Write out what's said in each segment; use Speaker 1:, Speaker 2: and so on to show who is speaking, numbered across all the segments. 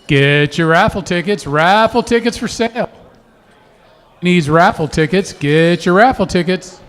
Speaker 1: Get your raffle tickets. Raffle tickets for sale. Needs raffle tickets. Get your raffle tickets.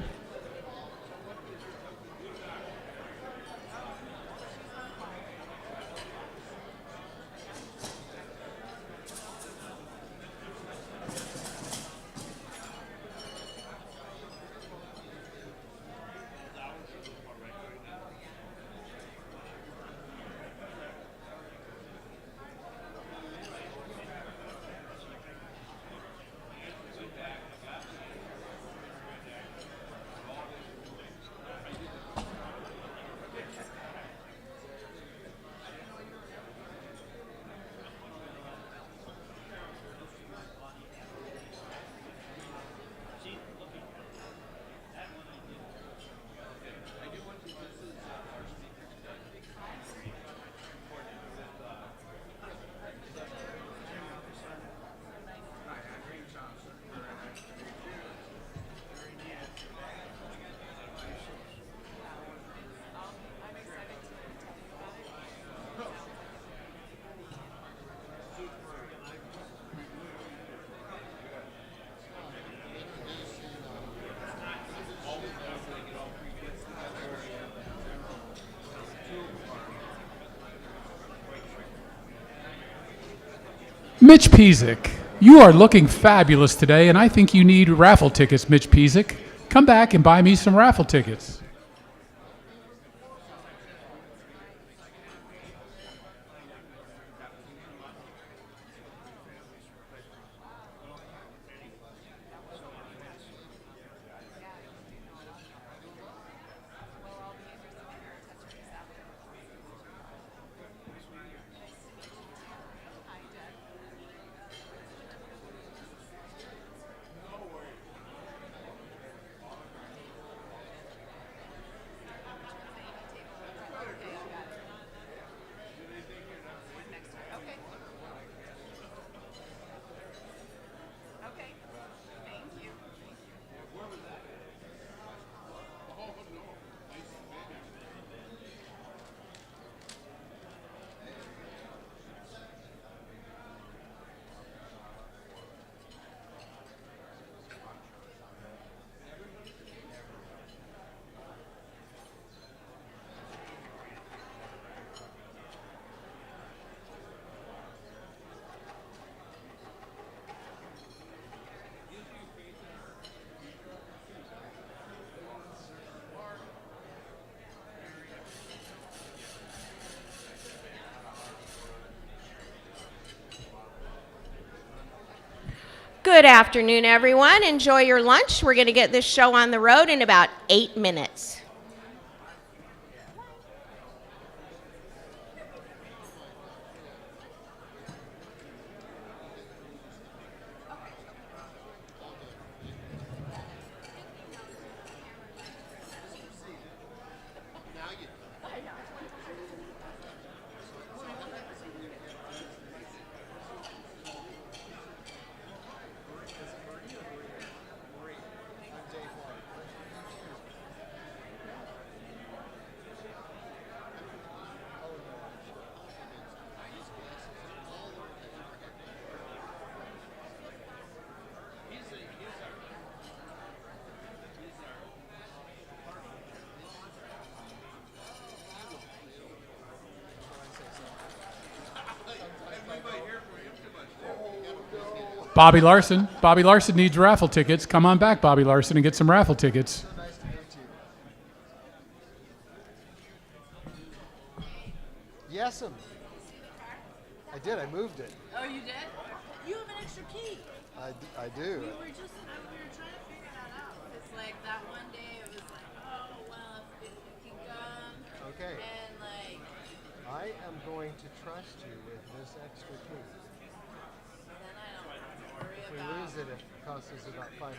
Speaker 1: Mitch Pizik, you are looking fabulous today, and I think you need raffle tickets, Mitch Pizik. Come back and buy me some raffle tickets.
Speaker 2: Good afternoon, everyone. Enjoy your lunch. We're going to get this show on the road in about 8 minutes.
Speaker 1: Bobby Larson. Bobby Larson needs raffle tickets. Come on back, Bobby Larson, and get some raffle tickets.
Speaker 3: Nice to meet you. Yes'm. I did. I moved it.
Speaker 4: Oh, you did? You have an extra key.
Speaker 3: I do.
Speaker 4: We were trying to figure that out. It's like that one day it was like, oh, well, if you can come.
Speaker 3: Okay.
Speaker 4: And like.
Speaker 3: I am going to trust you with this extra key.
Speaker 4: Then I don't have to worry
Speaker 3: If we
Speaker 4: about.
Speaker 3: lose it, it costs us about $500.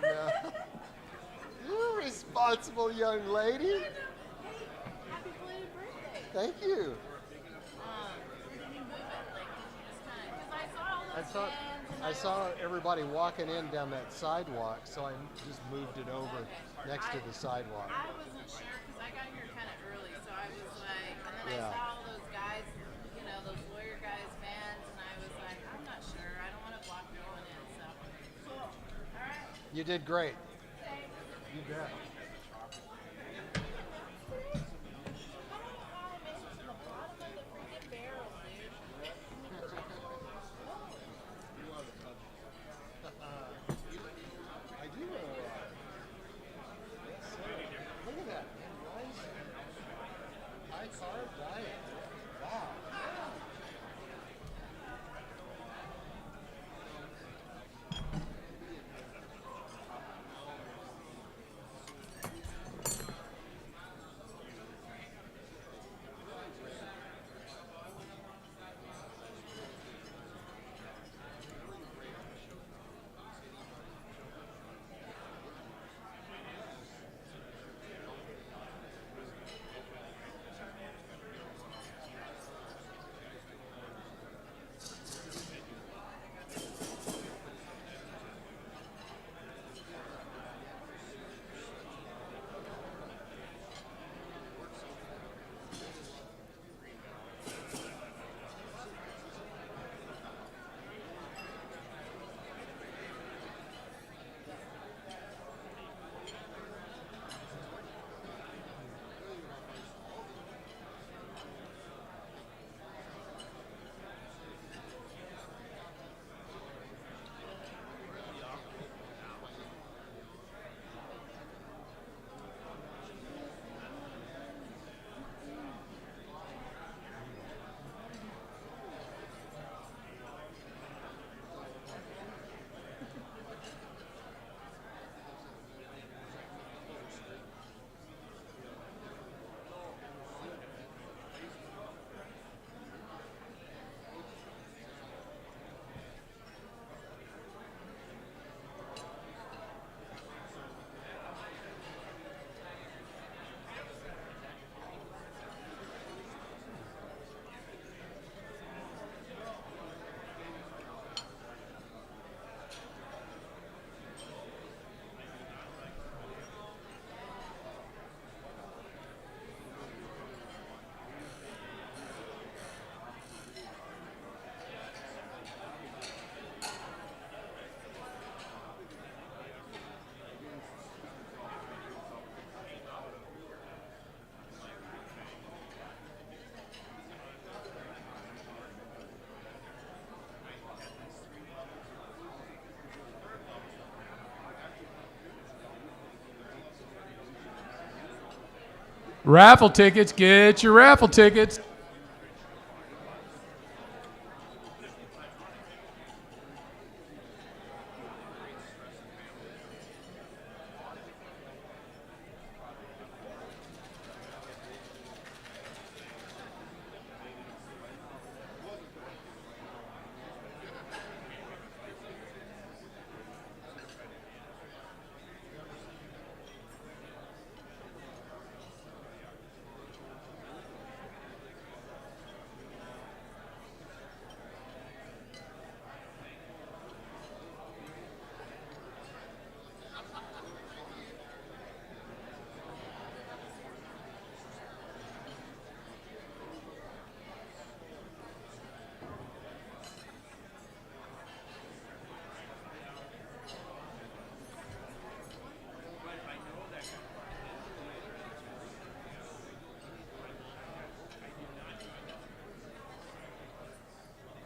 Speaker 3: No. You're a responsible young lady.
Speaker 4: Hey, happy belated birthday.
Speaker 3: Thank you.
Speaker 4: Did you move it? Like, did you just kind of? Because I saw all
Speaker 3: I
Speaker 4: those
Speaker 3: thought
Speaker 4: fans. And
Speaker 3: I saw everybody walking in down that sidewalk, so I just moved it over next to the sidewalk.
Speaker 4: I wasn't sure because I got here kind of early, so I was like, and then I
Speaker 3: Yeah.
Speaker 4: saw all those guys
Speaker 3: You did great. You bet. I do. Look at that. Nice. High carb diet. Wow.
Speaker 1: Raffle tickets. Get your raffle tickets.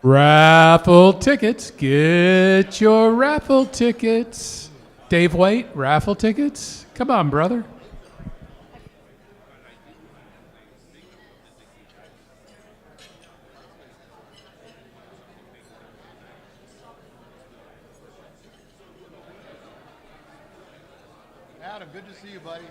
Speaker 1: Raffle tickets. Get your raffle tickets. Dave White, raffle tickets. Come on, brother.
Speaker 3: Adam, good to see you, buddy.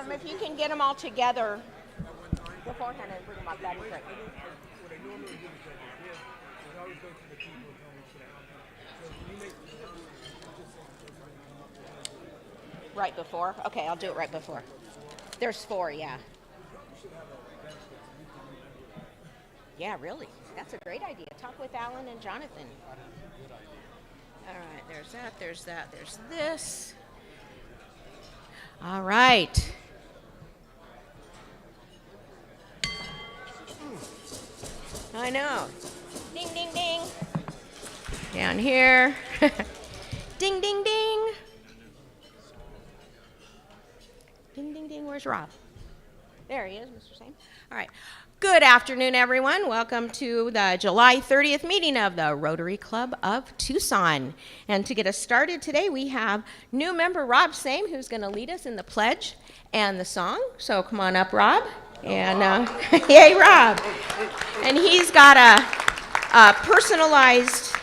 Speaker 2: If you can get them all together beforehand and bring them up, that'd be great. Right before? Okay, I'll do it right before. There's 4, yeah. Yeah, really. That's a great idea. Talk with Alan and Jonathan. All right, there's that, there's that, there's this. All right. I know. Ding, ding, ding. Down here. Ding, ding, ding. Ding, ding, ding. Where's Rob? There he is, Mr. Same. All right. Good afternoon, everyone. Welcome to the July 30th meeting of the Rotary Club of Tucson. And to get us started today, we have new member Rob Same, who's going to lead us in the pledge and the song. So come on up, Rob. And yay, Rob. And he's got a personalized,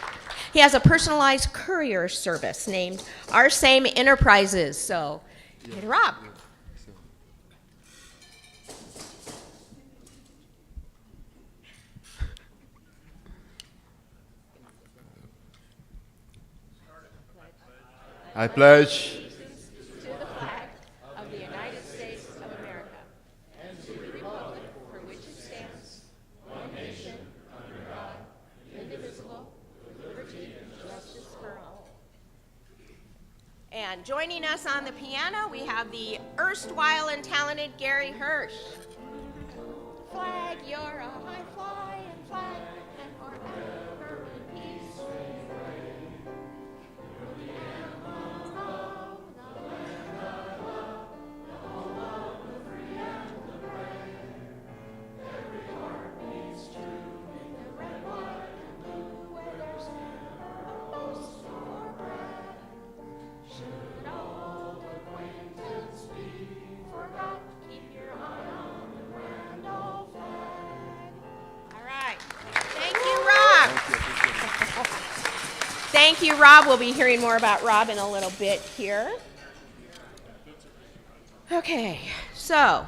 Speaker 2: he has a personalized courier service named Our Same Enterprises. So, hey, Rob.
Speaker 5: I pledge
Speaker 2: Allegiance to the flag of the United States of America and to the republic for which it stands, one nation, under God, indivisible, with liberty and justice for all. And joining us on the piano, we have the erstwhile and talented Gary Hirsch. Flag, you're a high flying flag, and forever in peace we reign. Thank you, Rob. We'll be hearing more about Rob in a little bit here. Okay, so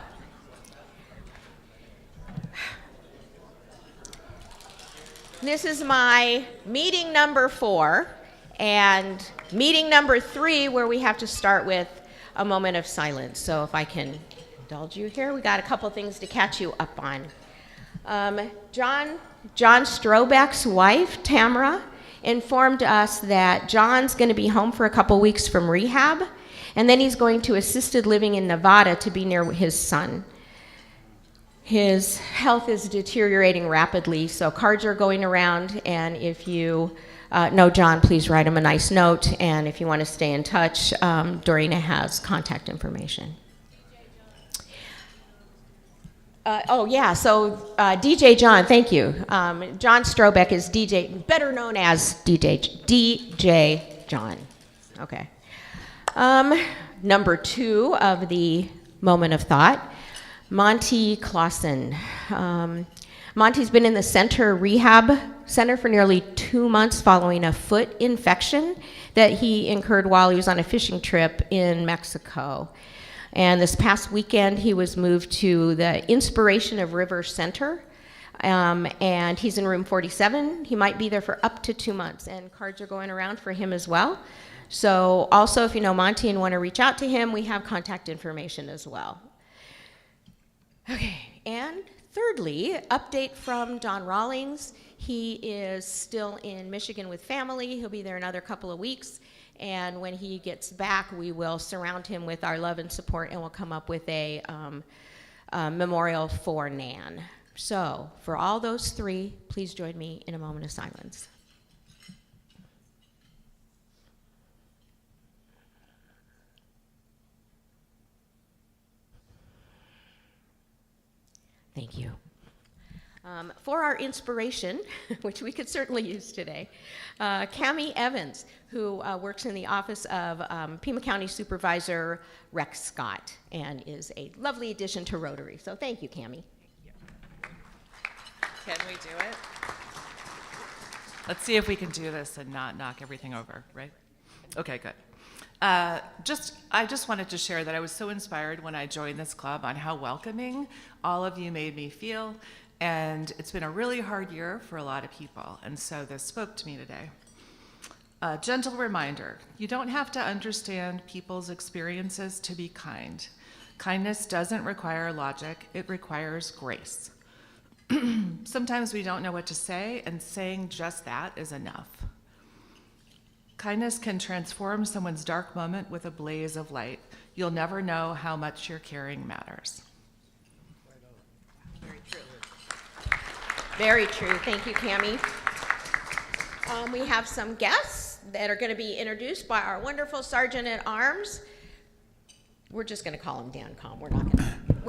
Speaker 2: this is my meeting number 4 and meeting number 3 where we have to start with a moment of silence. So if I can indulge you here, we got a couple things to catch you up on. John Strobeck's wife, Tamara, informed us that John's going to be home for a couple weeks from rehab, and then he's going to assisted living in Nevada to be near his son. His health is deteriorating rapidly, so cards are going around, and if you know John, please write him a nice note, and if you want to stay in touch, Dorina has contact information. DJ John, thank you. John Strobeck is DJ, better known as DJ John. Okay. Number 2 of the moment of thought, Monty Clausen. Monty's been in the rehab center for nearly 2 months following a foot infection that he incurred while he was on a fishing trip in Mexico. And this past weekend, he was moved to the Inspiration of River Center, and he's in room 47. He might be there for up to 2 months, and cards are going around for him as well. So also, if you know Monty and want to reach out to him, we have contact information as well. Okay, and thirdly, update from Don Rawlings. He is still in Michigan with family. He'll be there another couple of weeks. And when he gets back, we will surround him with our love and support, and we'll come up with a memorial for Nan. So for all those 3, please join me in a moment of silence. Thank you. For our inspiration, which we could certainly use today, Cammie Evans, who works in the office of Pima County Supervisor Rex Scott and is a lovely addition to Rotary. So thank you, Cammie.
Speaker 6: Can we do it? Let's see if we can do this and not knock everything over, right? Okay, good.
Speaker 5: I just wanted to share that I was so inspired when I joined this club on how welcoming all of you made me feel. And it's been a really hard year for a lot of people. And so this spoke to me today. A gentle reminder, you don't have to understand people's experiences to be kind. Kindness doesn't require logic, it requires grace. Sometimes we don't know what to say, and saying just that is enough. Kindness can transform someone's dark moment with a blaze of light. You'll never know how much your caring matters.
Speaker 2: Very true. Very true. Thank you, Cammie. We have some guests that are going to be introduced by our wonderful Sergeant at Arms. We're just going to call him Dan Com. We're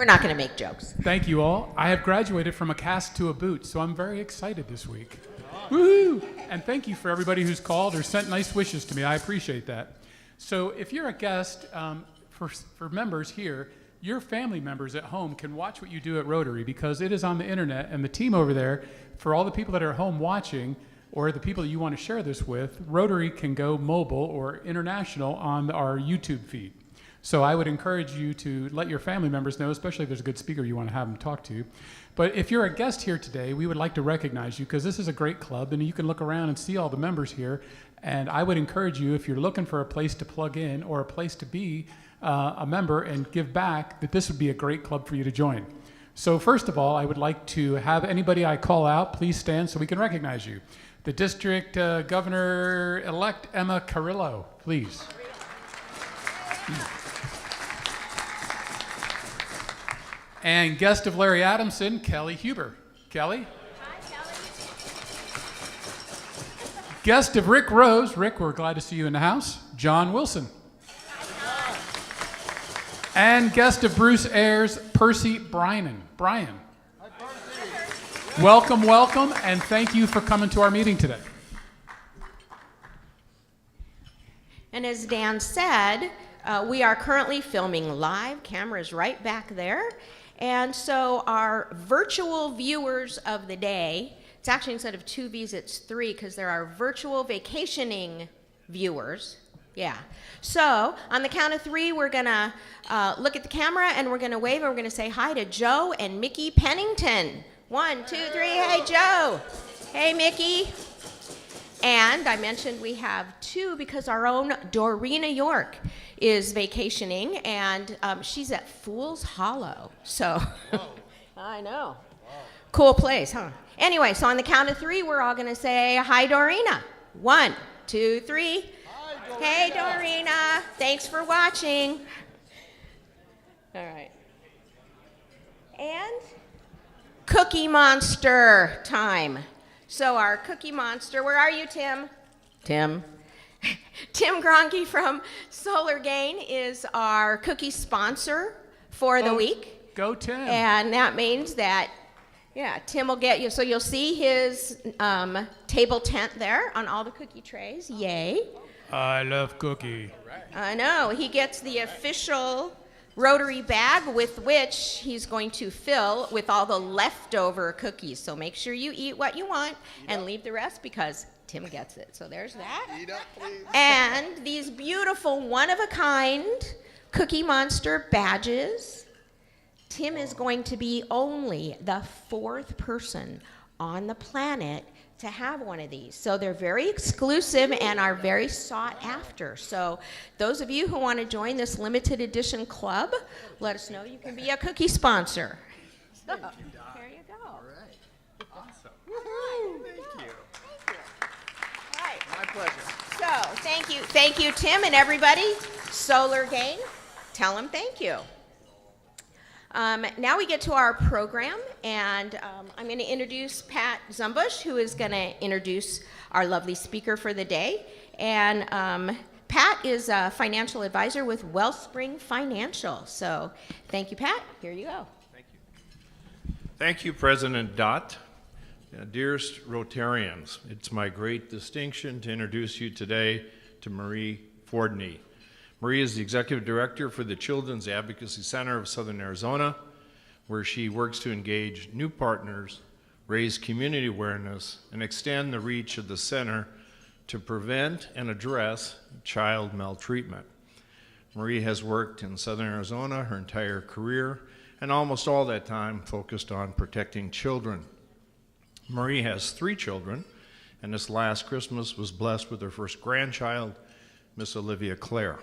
Speaker 2: not going to make jokes.
Speaker 1: Thank you all. I have graduated from a cast to a boot, so I'm very excited this week. Woohoo! And thank you for everybody who's called or sent nice wishes to me. I appreciate that. So if you're a guest, for members here, your family members at home can watch what you do at Rotary because it is on the internet, and the team over there, for all the people that are at home watching, or the people that you want to share this with, Rotary can go mobile or international on our YouTube feed. So I would encourage you to let your family members know, especially if there's a good speaker you want to have them talk to. But if you're a guest here today, we would like to recognize you because this is a great club and you can look around and see all the members here. And I would encourage you, if you're looking for a place to plug in or a place to be a member and give back, that this would be a great club for you to join. So first of all, I would like to have anybody I call out, please stand so we can recognize you. The District Governor-elect Emma Carrillo, please. And guest of Larry Adamson, Kelly Huber. Kelly?
Speaker 4: Hi, Kelly.
Speaker 1: Guest of Rick Rose. Rick, we're glad to see you in the house. John Wilson.
Speaker 4: Hi,
Speaker 1: And guest of Bruce Ayers, Percy Brian. Brian.
Speaker 3: Hi, Percy.
Speaker 1: Welcome, welcome, and thank you for coming to our meeting today.
Speaker 2: And as Dan said, we are currently filming live. Camera's right back there. And so our virtual viewers of the day, it's actually instead of 2 V's, it's 3 because there are virtual vacationing viewers. Yeah. So on the count of 3, we're going to look at the camera and we're going to wave and we're going to say hi to Joe and Mickey Pennington. 1, 2, 3. Hey, Joe. Hey, Mickey. And I mentioned we have 2 because our own Dorena York is vacationing, and she's at Fool's Hollow. So, I know. Wow. Cool place, huh? Anyway, so on the count of 3, we're all going to say, hi, Dorena. 1, 2, 3.
Speaker 3: Hi, Dorena.
Speaker 2: Hey, Dorena. Thanks for watching. All right. And Cookie Monster time. So our Cookie Monster, where are you, Tim? Tim. Tim Gronke from Solar Gain is our cookie sponsor for the week.
Speaker 1: Go Tim.
Speaker 2: And that means that, yeah, Tim will get you. So you'll see his table tent there on all the cookie trays. Yay.
Speaker 1: I love cookie.
Speaker 2: I know. He gets the official Rotary bag with which he's going to fill with all the leftover cookies. So make sure you eat what you want and leave the rest because Tim gets it. So there's that.
Speaker 3: Eat up, please.
Speaker 2: And these beautiful one-of-a-kind Cookie Monster badges. Tim is going to be only the 4th person on the planet to have one of these. So they're very exclusive and are very sought after. So those of you who want to join this limited edition club, let us know you can be a cookie sponsor. So, there you go.
Speaker 3: All right.
Speaker 6: Awesome.
Speaker 3: Woohoo.
Speaker 6: Thank you.
Speaker 2: All right.
Speaker 6: My pleasure.
Speaker 2: So thank you, Tim and everybody. Solar Gain, tell them thank you. Now we get to our program, and I'm going to introduce Pat Zumbush, who is going to introduce our lovely speaker for the day. And Pat is a financial advisor with Wellspring Financial. So thank you, Pat. Here you go.
Speaker 6: Thank you. Thank you, President Dott. Dearest Rotarians, it's my great distinction to introduce you today to Marie Fordney. Marie is the Executive Director for the Children's Advocacy Center of Southern Arizona, where she works to engage new partners, raise community awareness, and extend the reach of the center to prevent and address child maltreatment. Marie has worked in Southern Arizona her entire career, and almost all that time focused on protecting children. Marie has 3 children, and this last Christmas was blessed with her first grandchild, Miss Olivia Clare.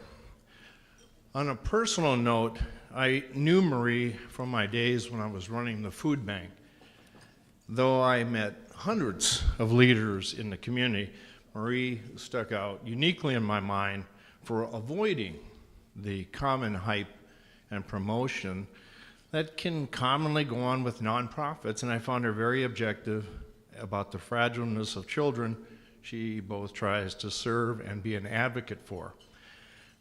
Speaker 6: On a personal note, I knew Marie from my days when I was running the food bank. Though I met hundreds of leaders in the community, Marie stuck out uniquely in my mind for avoiding the common hype and promotion that can commonly go on with nonprofits, and I found her very objective about the fragileness of children she both tries to serve and be an advocate for.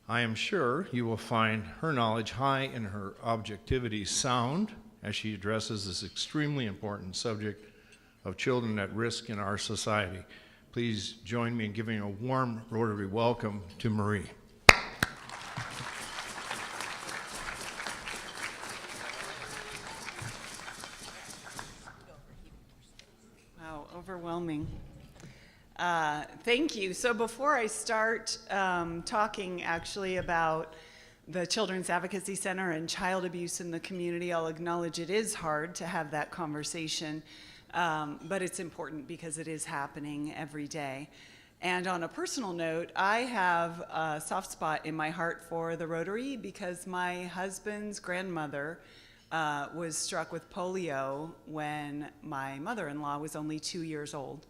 Speaker 6: I am sure you will find her knowledge high and her objectivity sound as she addresses this extremely important subject of children at risk in our society. Please join me in giving a warm Rotary welcome to Marie.
Speaker 7: Wow, overwhelming. Thank you. So before I start talking actually about the Children's Advocacy Center and child abuse in the community, I'll acknowledge it is hard to have that conversation, but it's important because it is happening every day. And on a personal note, I have a soft spot in my heart for the Rotary because my husband's grandmother was struck with polio when my mother-in-law was only 2 years old.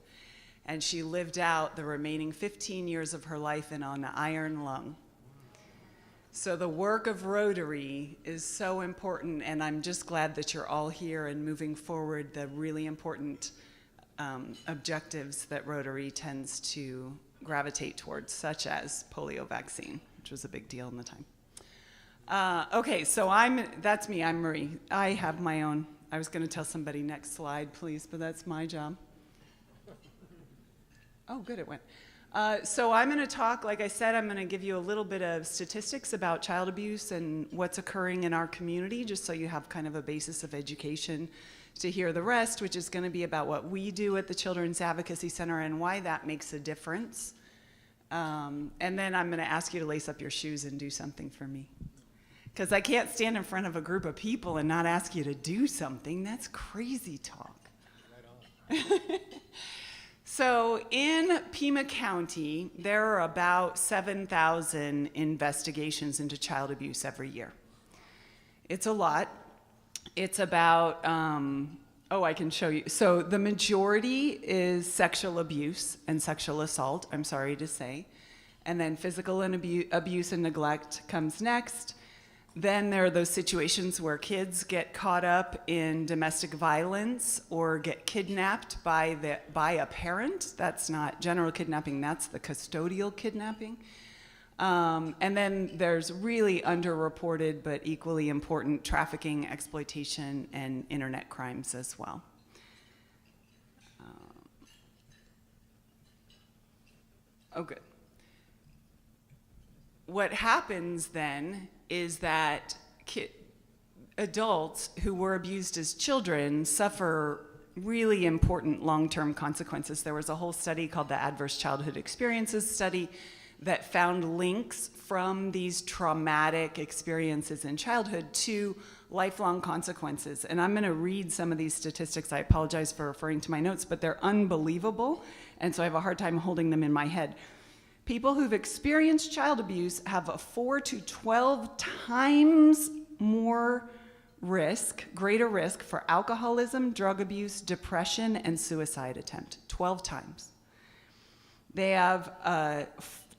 Speaker 7: And she lived out the remaining 15 years of her life in an iron lung. So the work of Rotary is so important, and I'm just glad that you're all here and moving forward the really important objectives that Rotary tends to gravitate towards, such as polio vaccine, which was a big deal in the time. Okay, so that's me, I'm Marie. I have my own, I was gonna tell somebody next slide, please, but that's my job. Oh, good, it went. So I'm going to talk, like I said, I'm going to give you a little bit of statistics about child abuse and what's occurring in our community, just so you have kind of a basis of education to hear the rest, which is going to be about what we do at the Children's Advocacy Center and why that makes a difference. And then I'm going to ask you to lace up your shoes and do something for me. Because I can't stand in front of a group of people and not ask you to do something. That's crazy talk. Right on. So in Pima County, there are about 7,000 investigations into child abuse every year. It's a lot. It's about, I can show you. So the majority is sexual abuse and sexual assault, I'm sorry to say. And then physical and abuse and neglect comes next. Then there are those situations where kids get caught up in domestic violence or get kidnapped by a parent. That's not general kidnapping, that's the custodial kidnapping. And then there's really underreported but equally important trafficking, exploitation, and internet crimes as well. Good. What happens then is that adults who were abused as children suffer really important long-term consequences. There was a whole study called the Adverse Childhood Experiences Study that found links from these traumatic experiences in childhood to lifelong consequences. And I'm gonna read some of these statistics. I apologize for referring to my notes, but they're unbelievable, and so I have a hard time holding them in my head. People who've experienced child abuse have a 4 to 12 times more risk, greater risk for alcoholism, drug abuse, depression, and suicide attempt, 12 times. They have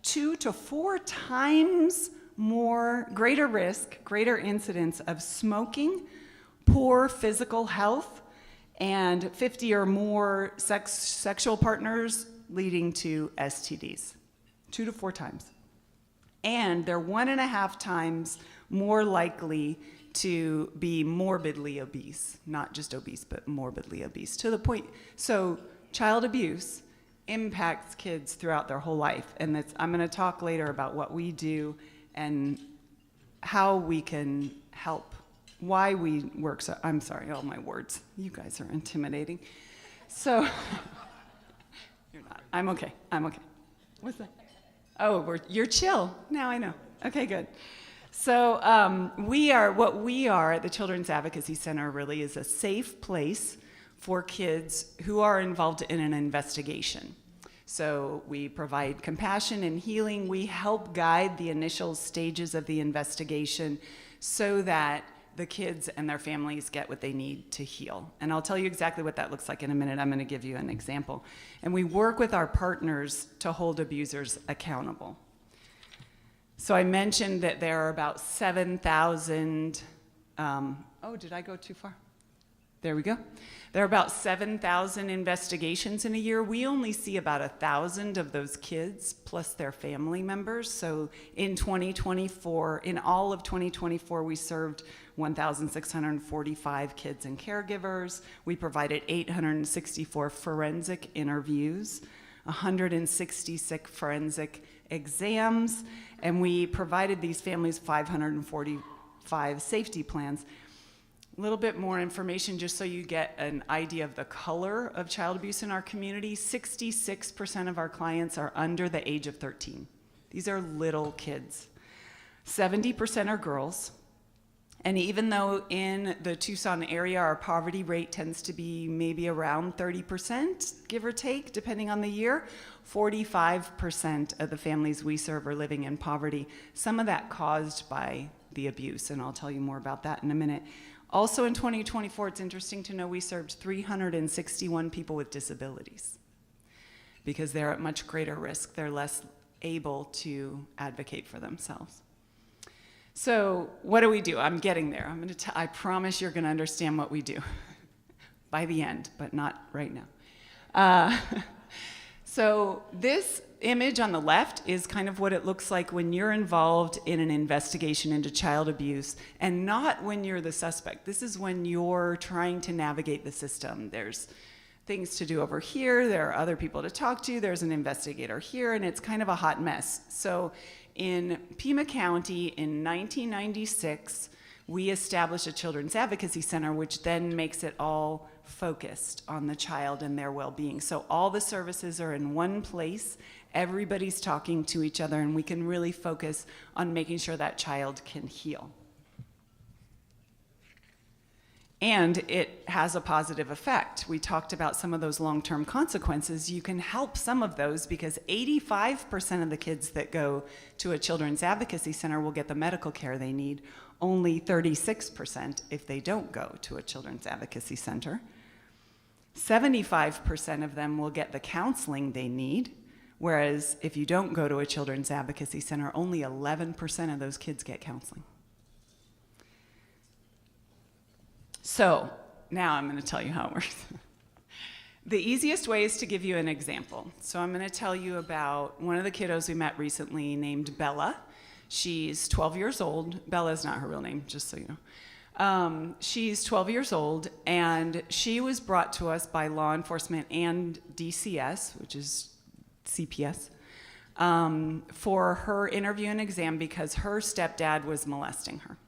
Speaker 7: 2 to 4 times more, greater risk, greater incidence of smoking, poor physical health, and 50 or more sexual partners leading to STDs. 2 to 4 times. And they're 1.5 times more likely to be morbidly obese, not just obese, but morbidly obese, to the point. So child abuse impacts kids throughout their whole life. And I'm gonna talk later about what we do and how we can help, why we work so, I'm sorry, all my words. You guys are intimidating. So, you're not, I'm okay. What's that? Oh, you're chill. Now I know. Okay, good. So what we are at the Children's Advocacy Center really is a safe place for kids who are involved in an investigation. So we provide compassion and healing. We help guide the initial stages of the investigation so that the kids and their families get what they need to heal. And I'll tell you exactly what that looks like in a minute. I'm going to give you an example. And we work with our partners to hold abusers accountable. So I mentioned that there are about 7,000, did I go too far? There we go. There are about 7,000 investigations in a year. We only see about 1,000 of those kids plus their family members. So in 2024, in all of 2024, we served 1,645 kids and caregivers. We provided 864 forensic interviews, 166 forensic exams, and we provided these families 545 safety plans. A little bit more information just so you get an idea of the color of child abuse in our community. 66% of our clients are under the age of 13. These are little kids. 70% are girls. And even though in the Tucson area our poverty rate tends to be maybe around 30%, give or take, depending on the year, 45% of the families we serve are living in poverty, some of that caused by the abuse, and I'll tell you more about that in a minute. Also in 2024, it's interesting to know we served 361 people with disabilities because they're at much greater risk. They're less able to advocate for themselves. So what do? I'm getting there. I promise you're gonna understand what we do by the end, but not right now. So this image on the left is kind of what it looks like when you're involved in an investigation into child abuse, and not when you're the suspect. This is when you're trying to navigate the system. There's things to do over here, there are other people to talk to, there's an investigator here, and it's kind of a hot mess. So in Pima County in 1996, we established a Children's Advocacy Center, which then makes it all focused on the child and their well-being. So all the services are in one place, everybody's talking to each other, and we can really focus on making sure that child can heal. And it has a positive effect. We talked about some of those long-term consequences. You can help some of those because 85% of the kids that go to a Children's Advocacy Center will get the medical care they need, only 36% if they don't go to a Children's Advocacy Center. 75% of them will get the counseling they need, whereas if you don't go to a Children's Advocacy Center, only 11% of those kids get counseling. So now I'm going to tell you how it works. The easiest way is to give you an example. So I'm going to tell you about one of the kiddos we met recently named Bella. She's 12 years old. Bella is not her real name, just so you know. She's 12 years old, and she was brought to us by law enforcement and DCS, which is CPS, for her interview and exam because her stepdad was molesting her.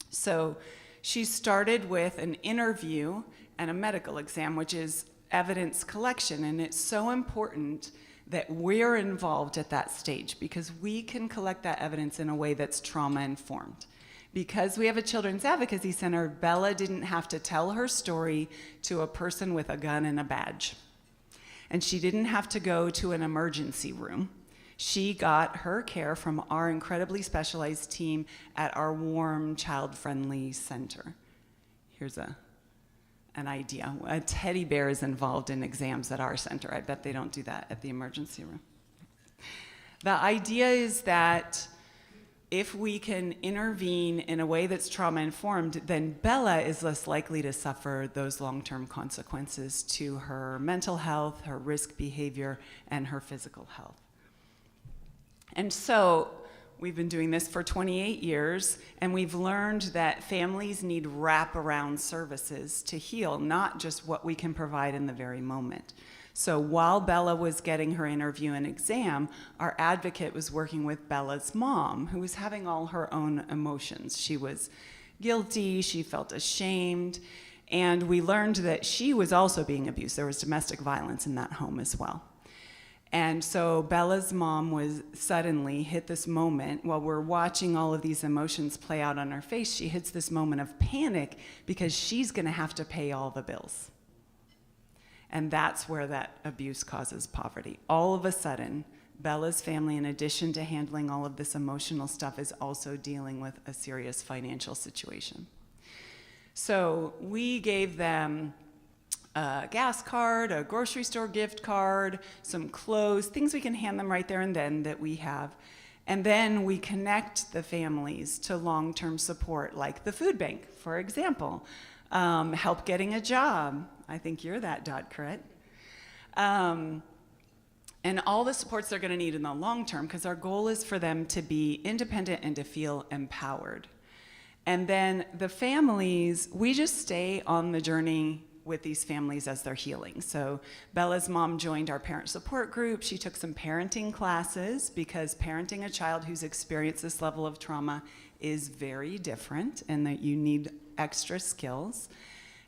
Speaker 7: So she started with an interview and a medical exam, which is evidence collection, and it's so important that we're involved at that stage because we can collect that evidence in a way that's trauma-informed. Because we have a Children's Advocacy Center, Bella didn't have to tell her story to a person with a gun and a badge. And she didn't have to go to an emergency room. She got her care from our incredibly specialized team at our warm, child-friendly center. Here's an idea. A teddy bear is involved in exams at our center. I bet they don't do that at the emergency room. The idea is that if we can intervene in a way that's trauma-informed, then Bella is less likely to suffer those long-term consequences to her mental health, her risk behavior, and her physical health. And so we've been doing this for 28 years, and we've learned that families need wraparound services to heal, not just what we can provide in the very moment. So while Bella was getting her interview and exam, our advocate was working with Bella's mom, who was having all her own emotions. She was guilty, she felt ashamed, and we learned that she was also being abused. There was domestic violence in that home as well. And so Bella's mom was suddenly hit this moment while we're watching all of these emotions play out on her face. She hits this moment of panic because she's going to have to pay all the bills. And that's where that abuse causes poverty. All of a sudden, Bella's family, in addition to handling all of this emotional stuff, is also dealing with a serious financial situation. So we gave them a gas card, a grocery store gift card, some clothes, things we can hand them right there and then that we have. And then we connect the families to long-term support, like the food bank, for example. Help getting a job. I think you're that, Dot, correct? And all the supports they're going to need in the long term, because our goal is for them to be independent and to feel empowered. And then the families, we just stay on the journey with these families as they're healing. So Bella's mom joined our parent support group. She took some parenting classes because parenting a child who's experienced this level of trauma is very different and that you need extra skills.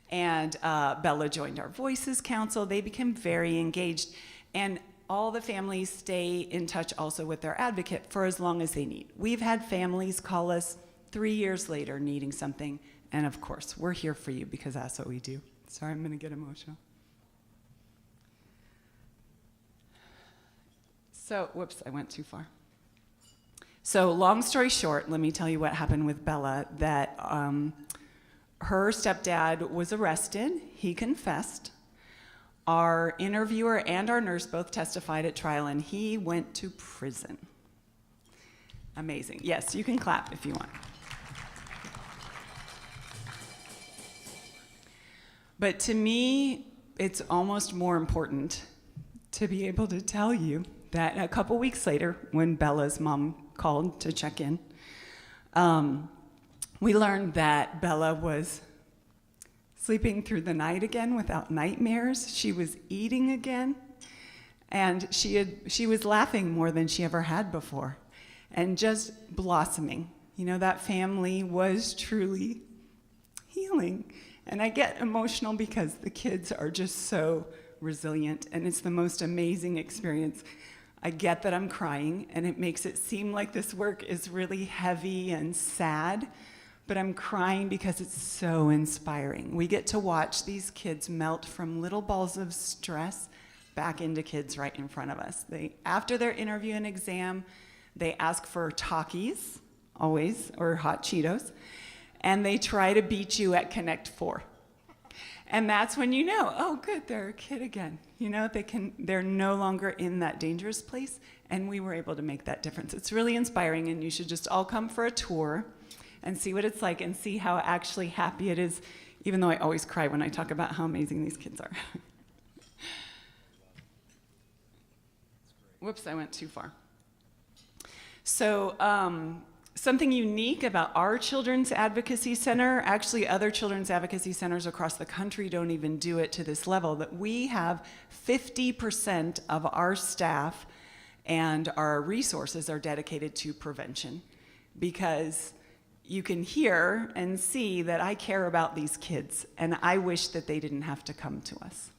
Speaker 7: And Bella joined our Voices Council. They became very engaged. And all the families stay in touch also with their advocate for as long as they need. We've had families call us 3 years later needing something. And of course, we're here for you because that's what we do. Sorry, I'm going to get emotional. So, whoops, I went too far. So, long story short, let me tell you what happened with Bella, that her stepdad was arrested. He confessed. Our interviewer and our nurse both testified at trial, and he went to prison. Amazing. Yes, you can clap if you want. But to me, it's almost more important to be able to tell you that a couple weeks later, when Bella's mom called to check in, we learned that Bella was sleeping through the night again without nightmares. She was eating again, and she was laughing more than she ever had before, and just blossoming. You know, that family was truly healing. And I get emotional because the kids are just so resilient, and it's the most amazing experience. I get that I'm crying, and it makes it seem like this work is really heavy and sad, but I'm crying because it's so inspiring. We get to watch these kids melt from little balls of stress back into kids right in front of us. After their interview and exam, they ask for Takis, always, or hot Cheetos, and they try to beat you at Connect 4. And that's when you know, oh, good, they're a kid again. You know, they're no longer in that dangerous place, and we were able to make that difference. It's really inspiring, and you should just all come for a tour and see what it's like and see how actually happy it is, even though I always cry when I talk about how amazing these kids are. Whoops, I went too far. So, something unique about our Children's Advocacy Center, actually other Children's Advocacy Centers across the country don't even do it to this level, that we have 50% of our staff and our resources are dedicated to prevention, because you can hear and see that I care about these kids, and I wish that they didn't have to come to us.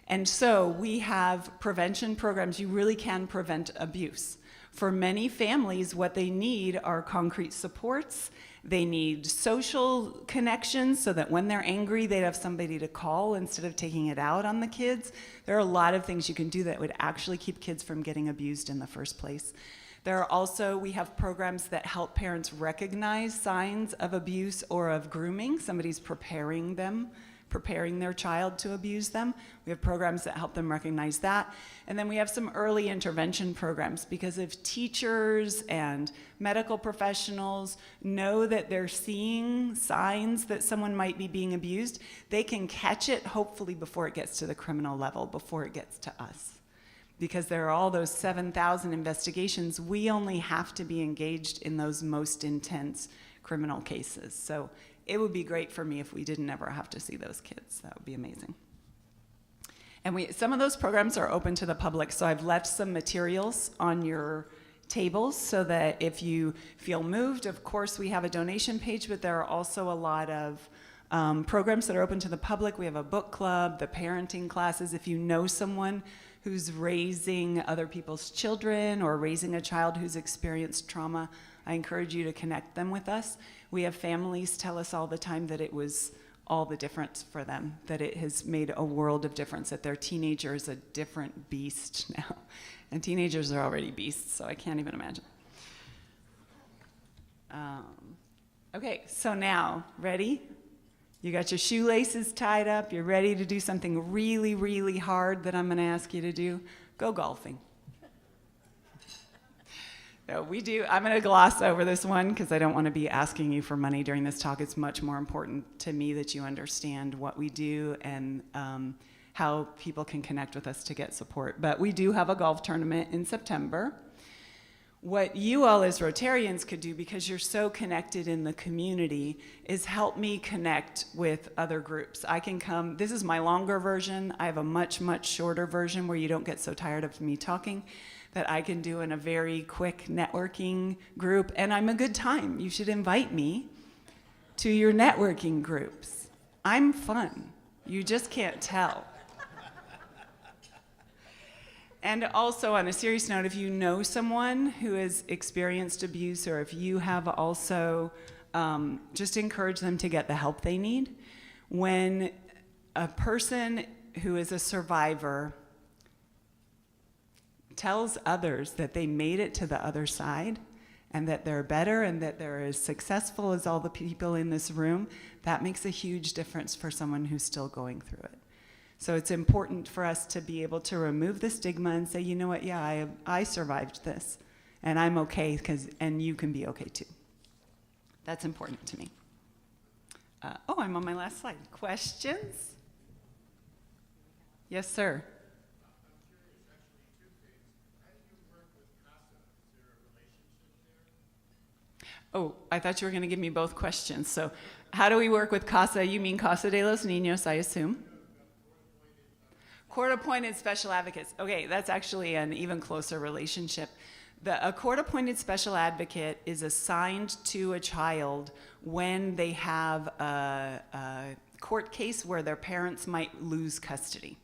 Speaker 7: And so we have prevention programs. You really can prevent abuse. For many families, what they need are concrete supports. They need social connections so that when they're angry, they'd have somebody to call instead of taking it out on the kids. There are a lot of things you can do that would actually keep kids from getting abused in the first place. There are also, we have programs that help parents recognize signs of abuse or of grooming. Somebody's preparing their child to abuse them. We have programs that help them recognize that. And then we have some early intervention programs, because if teachers and medical professionals know that they're seeing signs that someone might be being abused, they can catch it hopefully before it gets to the criminal level, before it gets to us. Because there are all those 7,000 investigations, we only have to be engaged in those most intense criminal cases. So it would be great for me if we didn't ever have to see those kids. That would be amazing. And some of those programs are open to the public, so I've left some materials on your tables so that if you feel moved, of course we have a donation page, but there are also a lot of programs that are open to the public. We have a book club, the parenting classes. If you know someone who's raising other people's children or raising a child who's experienced trauma, I encourage you to connect them with us. We have families tell us all the time that it was all the difference for them, that it has made a world of difference, that their teenager is a different beast now. And teenagers are already beasts, so I can't even imagine. Okay, so now, ready? You got your shoelaces tied up, you're ready to do something really, really hard that I'm going to ask you to do. Go golfing. No, we do. I'm going to gloss over this one because I don't want to be asking you for money during this talk. It's much more important to me that you understand what we do and how people can connect with us to get support. But we do have a golf tournament in September. What you all as Rotarians could do, because you're so connected in the community, is help me connect with other groups. I can come, this is my longer version. I have a much, much shorter version where you don't get so tired of me talking, that I can do in a very quick networking group, and I'm a good time. You should invite me to your networking groups. I'm fun. You just can't tell. And also, on a serious note, if you know someone who has experienced abuse, or if you have also, just encourage them to get the help they need. When a person who is a survivor tells others that they made it to the other side and that they're better and that they're as successful as all the people in this room, that makes a huge difference for someone who's still going through it. So it's important for us to be able to remove the stigma and say, you know what, yeah, I survived this, and I'm okay, and you can be okay too. That's important to me. I'm on my last slide. Questions? Yes, sir. Oh, I thought you were going to give me both questions. So how do we work with CASA? You mean Casa de los Niños, I assume? Court-appointed special advocates. Okay, that's actually an even closer relationship. A court-appointed special advocate is assigned to a child when they have a court case where their parents might lose custody.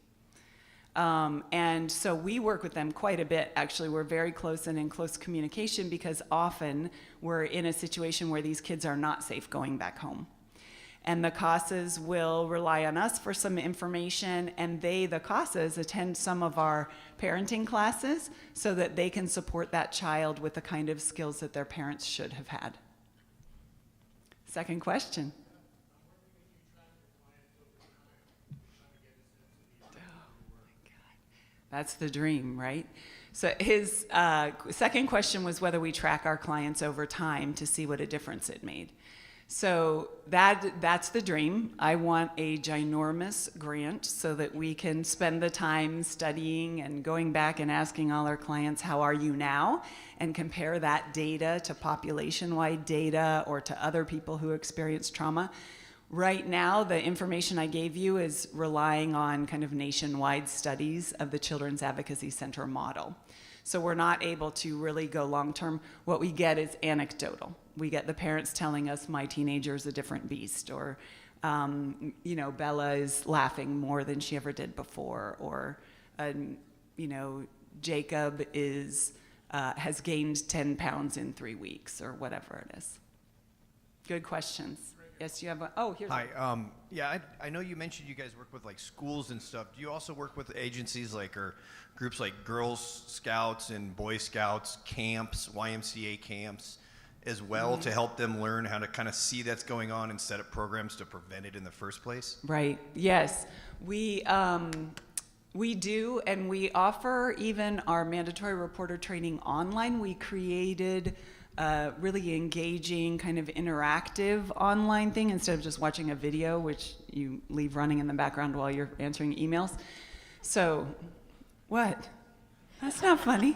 Speaker 7: And so we work with them quite a bit. Actually, we're very close and in close communication because often we're in a situation where these kids are not safe going back home. And the CASAs will rely on us for some information, and the CASAs, attend some of our parenting classes so that they can support that child with the kind of skills that their parents should have had. Second question. That's the dream, right? So his second question was whether we track our clients over time to see what a difference it made. So that's the dream. I want a ginormous grant so that we can spend the time studying and going back and asking all our clients, how are you now? And compare that data to population-wide data or to other people who experience trauma. Right now, the information I gave you is relying on kind of nationwide studies of the Children's Advocacy Center model. So we're not able to really go long-term. What we get is anecdotal. We get the parents telling us, my teenager is a different beast, or Bella is laughing more than she ever did before, or Jacob has gained 10 pounds in 3 weeks, or whatever it is. Good questions. Yes, you have one. Oh, here's
Speaker 8: Hi. I know you mentioned you guys work with like schools and stuff. Do you also work with agencies or groups like Girl Scouts and Boy Scouts, camps, YMCA camps, as well, to help them learn how to kind of see that's going on and set up programs to prevent it in the first place?
Speaker 7: Right. Yes. We do, and we offer even our mandatory reporter training online. We created really engaging, kind of interactive online thing instead of just watching a video, which you leave running in the background while you're answering emails. So, what? That's not funny.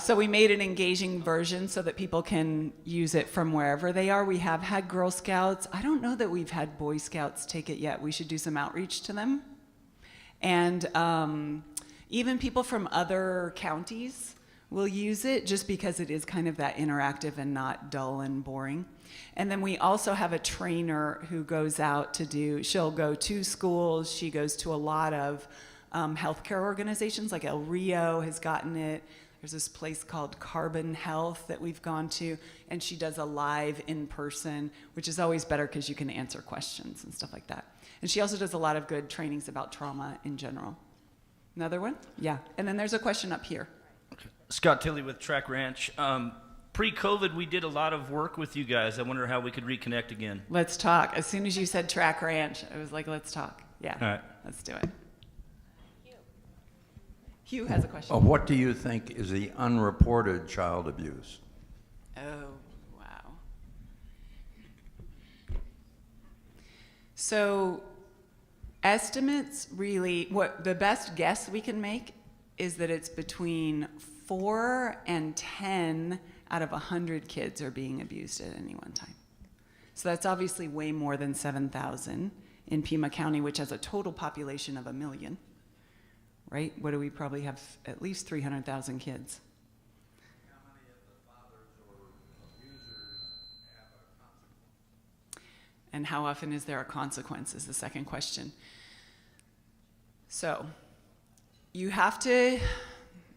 Speaker 7: So we made an engaging version so that people can use it from wherever they are. We have had Girl Scouts. I don't know that we've had Boy Scouts take it yet. We should do some outreach to them. And even people from other counties will use it just because it is kind of that interactive and not dull and boring. And then we also have a trainer who goes out to she'll go to schools, she goes to a lot of healthcare organizations, like El Rio has gotten it. There's this place called Carbon Health that we've gone to, and she does a live in person, which is always better because you can answer questions and stuff like that. And she also does a lot of good trainings about trauma in general. Another one? Yeah. And then there's a question up here.
Speaker 9: Scott Tilley with Track Ranch. Pre-COVID, we did a lot of work with you guys. I wonder how we could reconnect again.
Speaker 7: Let's talk. As soon as you said Track Ranch, I was like, let's talk. Yeah.
Speaker 9: All right.
Speaker 7: Let's do it. Hugh has a question.
Speaker 10: What do you think is the unreported child abuse?
Speaker 7: Oh, wow. So estimates really, what the best guess we can make is that it's between 4 and 10 out of 100 kids are being abused at any one time. So that's obviously way more than 7,000 in Pima County, which has a total population of 1 million. Right? What do we probably have? At least 300,000 kids.
Speaker 10: How many of the fathers or abusers have a consequence?
Speaker 7: And how often is there a consequence is the second question. So,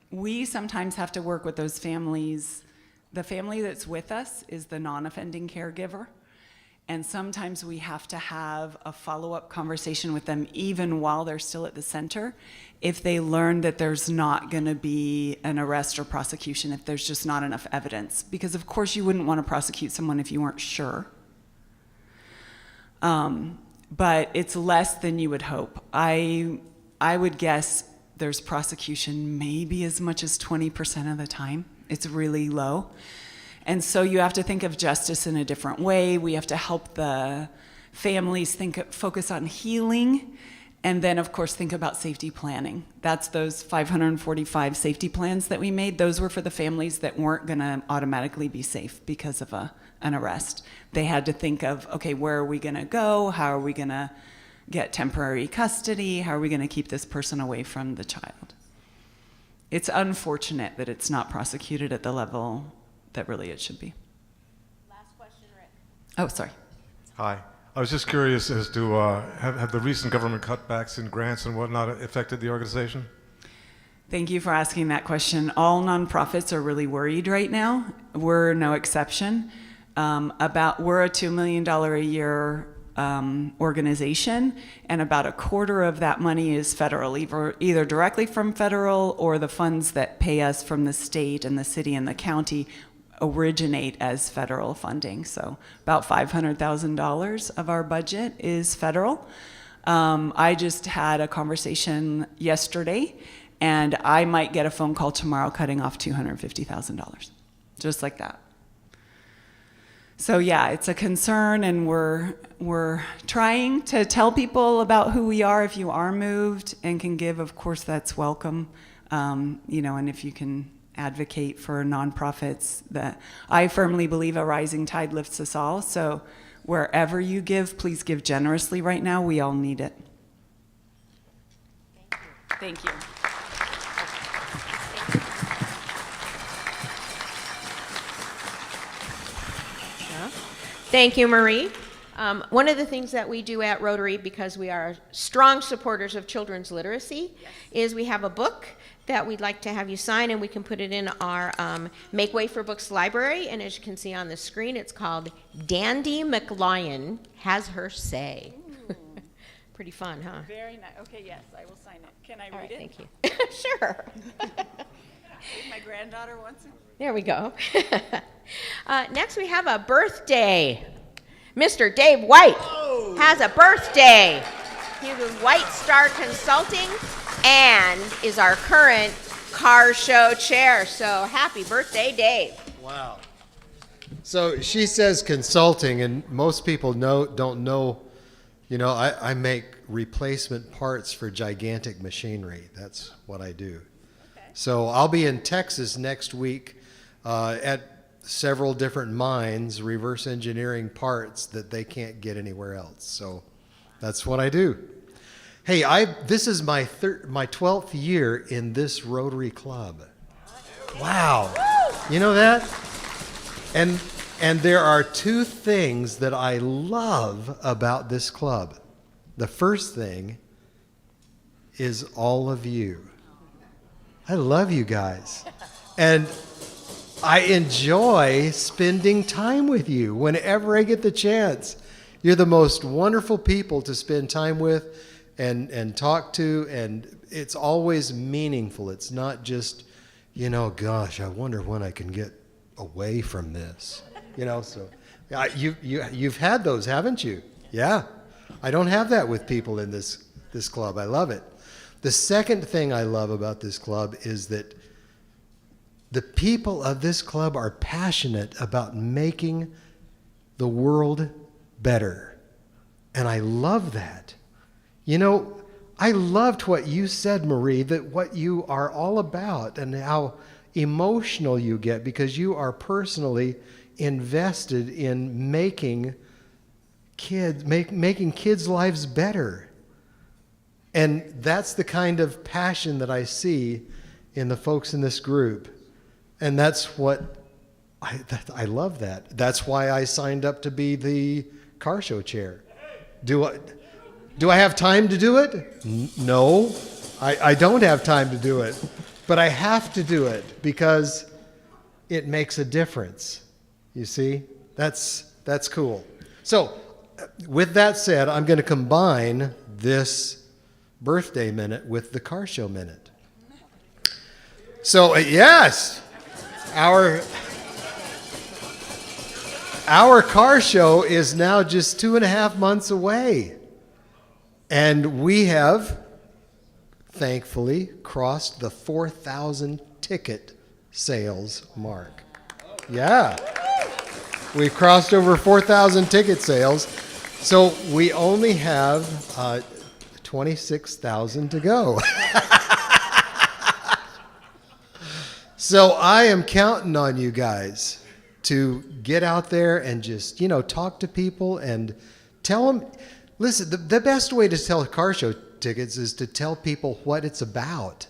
Speaker 7: we sometimes have to work with those families. The family that's with us is the non-offending caregiver. And sometimes we have to have a follow-up conversation with them even while they're still at the center if they learn that there's not going to be an arrest or prosecution, if there's just not enough evidence. Because of course you wouldn't want to prosecute someone if you weren't sure. But it's less than you would hope. I would guess there's prosecution maybe as much as 20% of the time. It's really low. And so you have to think of justice in a different way. We have to help the families focus on healing, and then of course think about safety planning. That's those 545 safety plans that we made. Those were for the families that weren't gonna automatically be safe because of an arrest. They had to think of, okay, where are we gonna go? How are we gonna get temporary custody? How are we gonna keep this person away from the child? It's unfortunate that it's not prosecuted at the level that really it should be.
Speaker 2: Last question, Rick.
Speaker 7: Oh, sorry.
Speaker 11: Hi. I was just curious as to have the recent government cutbacks in grants and whatnot affected the organization?
Speaker 7: Thank you for asking that question. All nonprofits are really worried right now. We're no exception. We're a $2 million a year organization, and about a quarter of that money is federal, either directly from federal or the funds that pay us from the state and the city and the county originate as federal funding. So about $500,000 of our budget is federal. I just had a conversation yesterday, and I might get a phone call tomorrow cutting off $250,000, just like that. So yeah, it's a concern, and we're trying to tell people about who we are. If you are moved and can give, of course, that's welcome. And if you can advocate for nonprofits, that I firmly believe a rising tide lifts us all. So wherever you give, please give generously right now. We all need it. Thank you.
Speaker 2: Thank you, Marie. One of the things that we do at Rotary, because we are strong supporters of children's literacy, is we have a book that we'd like to have you sign, and we can put it in our Make Way for Books library. And as you can see on the screen, it's called Dandy McLion Has Her Say. Pretty fun, huh?
Speaker 7: Very nice. Okay, yes, I will sign it. Can I read it?
Speaker 2: Thank you. Sure.
Speaker 7: My granddaughter wants it.
Speaker 2: There we go. Next, we have a birthday. Mr. Dave White has a birthday. He's with White Star Consulting and is our current car show chair. So happy birthday, Dave.
Speaker 3: Wow. So she says consulting, and most people don't know, I make replacement parts for gigantic machinery. That's what I do. Okay. So I'll be in Texas next week at several different mines reverse engineering parts that they can't get anywhere else. So that's what I do. Hey, this is my 12th year in this Rotary Club. Wow. You know that? And there are two things that I love about this club. The first thing is all of you. I love you guys. And I enjoy spending time with you whenever I get the chance. You're the most wonderful people to spend time with and talk to, and it's always meaningful. It's not just, gosh, I wonder when I can get away from this. So you've had those, haven't you? Yeah. I don't have that with people in this club. I love it. The second thing I love about this club is that the people of this club are passionate about making the world better. And I love that. I loved what you said, Marie, that what you are all about and how emotional you get because you are personally invested in making kids' lives better. And that's the kind of passion that I see in the folks in this group. And that's what I love that. That's why I signed up to be the car show chair. Do I have time to do it? No, I don't have time to do it. But I have to do it because it makes a difference. You see? That's cool. So, with that said, I'm going to combine this birthday minute with the car show minute. So, yes, our car show is now just 2.5 months away. And we have, thankfully, crossed the 4,000 ticket sales mark. Yeah. We've crossed over 4,000 ticket sales. So we only have 26,000 to go. So I am counting on you guys to get out there and just, talk to people and tell them. Listen, the best way to sell car show tickets is to tell people what it's about.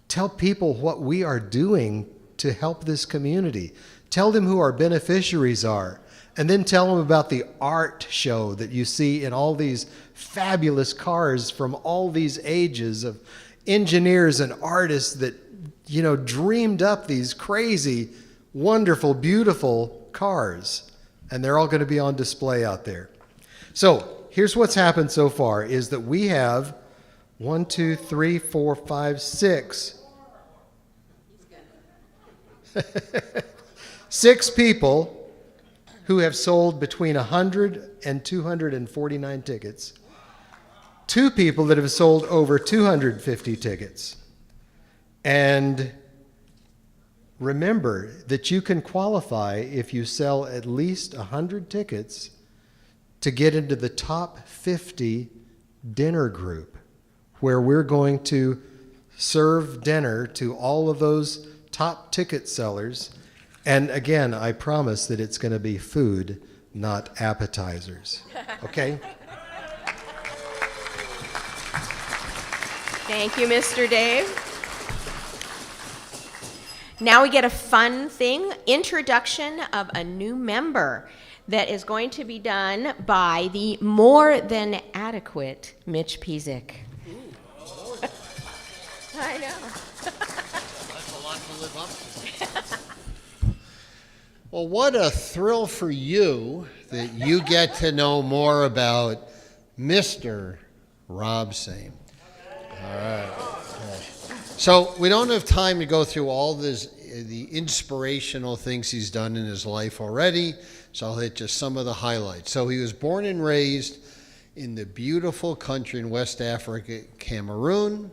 Speaker 3: Tell people what we are doing to help this community. Tell them who our beneficiaries are. And then tell them about the art show that you see in all these fabulous cars from all these ages of engineers and artists that, dreamed up these crazy, wonderful, beautiful cars. And they're all going to be on display out there. So here's what's happened so far is that we have 1, 2, 3, 4, 5, 6. 6 people who have sold between 100 and 249 tickets. 2 people that have sold over 250 tickets. And remember that you can qualify if you sell at least 100 tickets to get into the top 50 dinner group, where we're going to serve dinner to all of those top ticket sellers. And again, I promise that it's going to be food, not appetizers. Okay?
Speaker 2: Thank you, Mr. Dave. Now we get a fun thing, introduction of a new member that is going to be done by the more than adequate Mitch Pizik. I know.
Speaker 12: That's a lot to live up to. Well, what a thrill for you that you get to know more about Mr. Rob Same. All right. So we don't have time to go through all the inspirational things he's done in his life already, so I'll hit just some of the highlights. So he was born and raised in the beautiful country in West Africa, Cameroon.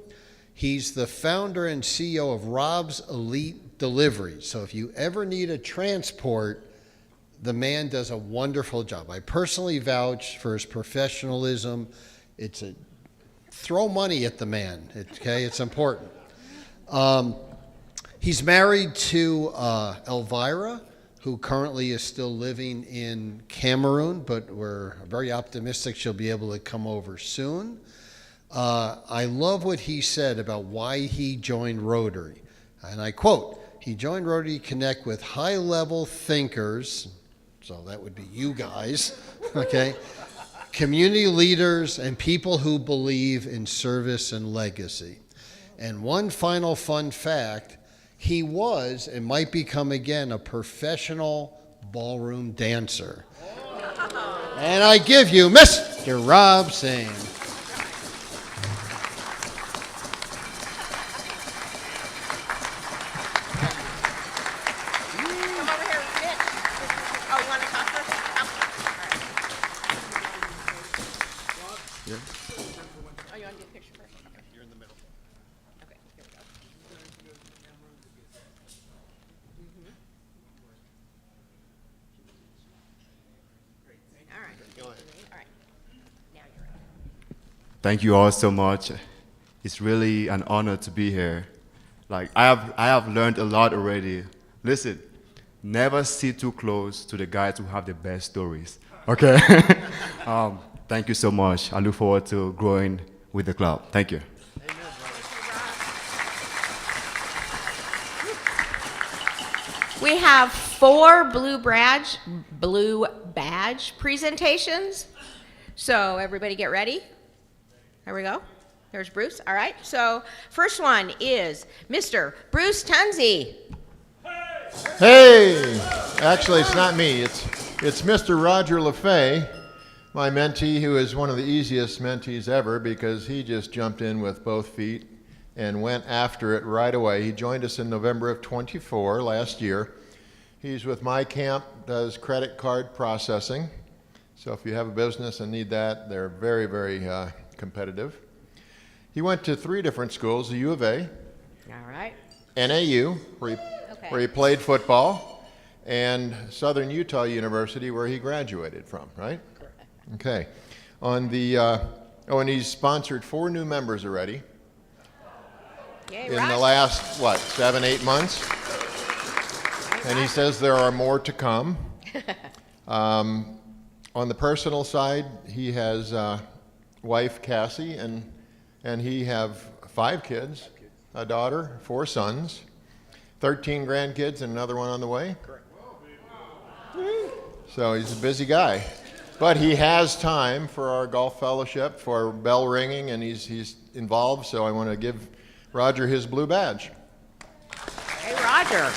Speaker 12: He's the founder and CEO of Rob's Elite Delivery. So if you ever need a transport, the man does a wonderful job. I personally vouch for his professionalism. Throw money at the man, okay? It's important. He's married to Elvira, who currently is still living in Cameroon, but we're very optimistic she'll be able to come over soon. I love what he said about why he joined Rotary. And I quote, he joined Rotary to connect with high-level thinkers, so that would be you guys, okay? community leaders, and people who believe in service and legacy. And one final fun fact, he was and might become again a professional ballroom dancer. And I give you Mr. Rob Singh.
Speaker 2: Come over here, Mitch. Oh, you want to talk first? Come. All right. Oh, you want to do a picture first? Okay. You're in the middle. Okay, here we go. All right. Go ahead. All right. Now you're up.
Speaker 13: Thank you all so much. It's really an honor to be here. Like I have learned a lot already. Listen, never sit too close to the guys who have the best stories. Okay. Thank you so much. I look forward to growing with the club. Thank you.
Speaker 2: We have 4 blue badge presentations. So everybody get ready. There we go. There's Bruce. All right. So first one is Mr. Bruce Tunzi.
Speaker 14: Hey! Actually, it's not me. It's Mr. Roger LaFay, my mentee, who is one of the easiest mentees ever because he just jumped in with both feet and went after it right away. He joined us in November of 24 last year. He's with my camp, does credit card processing. So if you have a business and need that, they're very, very competitive. He went to 3 different schools, the U of A,
Speaker 2: All right.
Speaker 14: NAU, where he played football, and Southern Utah University, where he graduated from, right? Okay. On the, and he's sponsored 4 new members already.
Speaker 2: Yay,
Speaker 14: In
Speaker 2: Roger.
Speaker 14: the last, 7, 8 months? And he says there are more to come. On the personal side, he has wife Cassie, and he have 5 kids, a daughter, 4 sons, 13 grandkids, and another one on the way. Correct. So he's a busy guy. But he has time for our golf fellowship, for bell ringing, and he's involved, so I want to give Roger his blue badge.
Speaker 2: Hey, Roger.